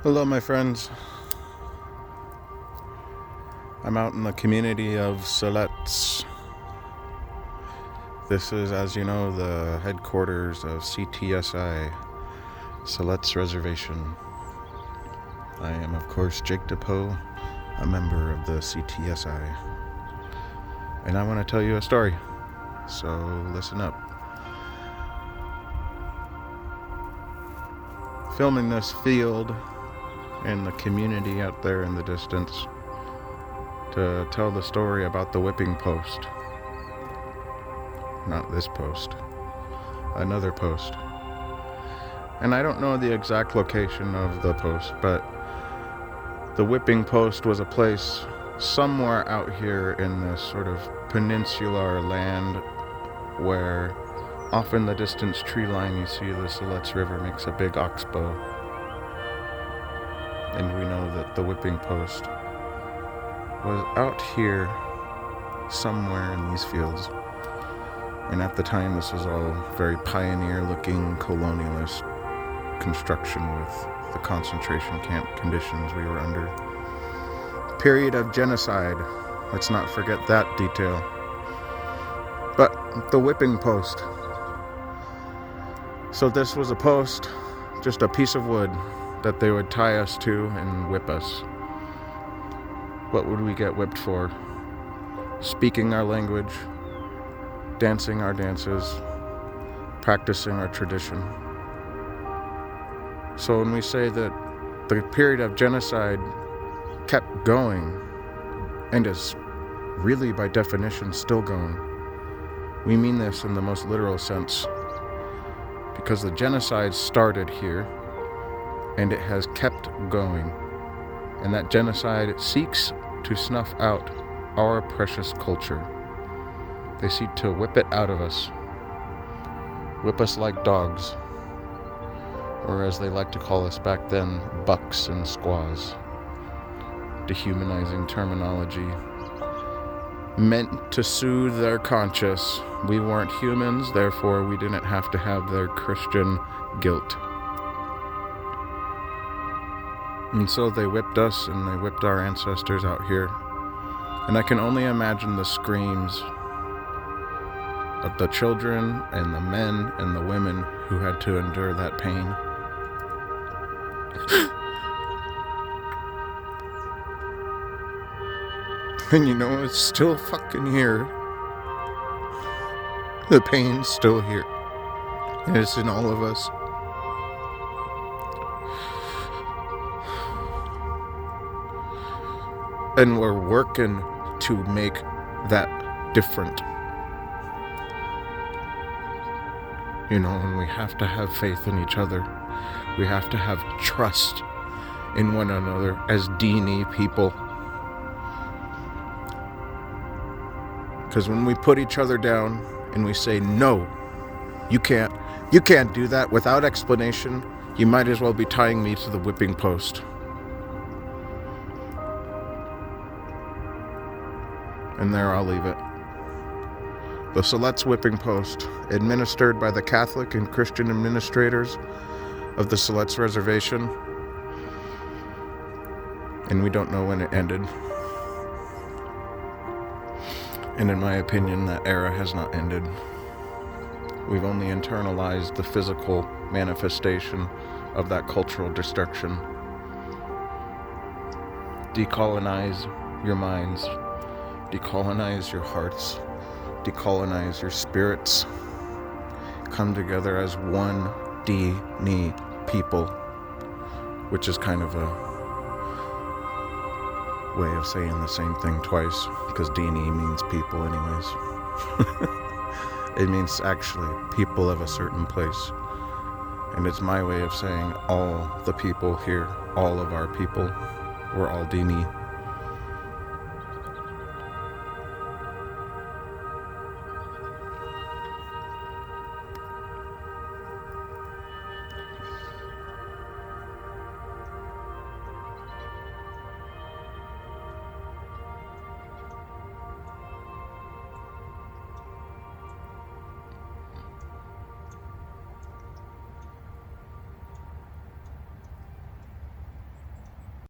Hello, my friends. I'm out in the community of Siletz. This is, as you know, the headquarters of CTSI, Siletz Reservation. I am, of course, Jake DePoe, a member of the CTSI. And I want to tell you a story, so listen up. Filming this field and the community out there in the distance to tell the story about the whipping post. Not this post, another post. And I don't know the exact location of the post, but the whipping post was a place somewhere out here in this sort of peninsular land where off in the distance tree line you see the Siletz River makes a big oxbow. And we know that the whipping post was out here somewhere in these fields. And at the time, this was all very pioneer-looking colonialist construction with the concentration camp conditions we were under. Period of genocide. Let's not forget that detail. But the whipping post. So this was a post, just a piece of wood that they would tie us to and whip us. What would we get whipped for? Speaking our language, dancing our dances, practicing our tradition. So when we say that the period of genocide kept going and is really by definition still going, we mean this in the most literal sense, because the genocide started here and it has kept going, and that genocide seeks to snuff out our precious culture. They seek to whip it out of us, whip us like dogs, or as they like to call us back then, bucks and squaws. Dehumanizing terminology meant to soothe their conscience. We weren't humans, therefore we didn't have to have their Christian guilt. And so they whipped us and they whipped our ancestors out here. And I can only imagine the screams of the children and the men and the women who had to endure that pain. And you know, it's still fucking here. The pain's still here. And it's in all of us. And we're working to make that different. You know, and we have to have faith in each other. We have to have trust in one another as Dini people. Because when we put each other down and we say, no, you can't do that without explanation, you might as well be tying me to the whipping post. And there I'll leave it. The Siletz whipping post, administered by the Catholic and Christian administrators of the Siletz Reservation. And we don't know when it ended. And in my opinion, that era has not ended. We've only internalized the physical manifestation of that cultural destruction. Decolonize your minds. Decolonize your hearts. Decolonize your spirits. Come together as one Dini people, which is kind of a way of saying the same thing twice, because Dini means people anyways. It means actually people of a certain place. And it's my way of saying all the people here, all of our people, we're all Dini.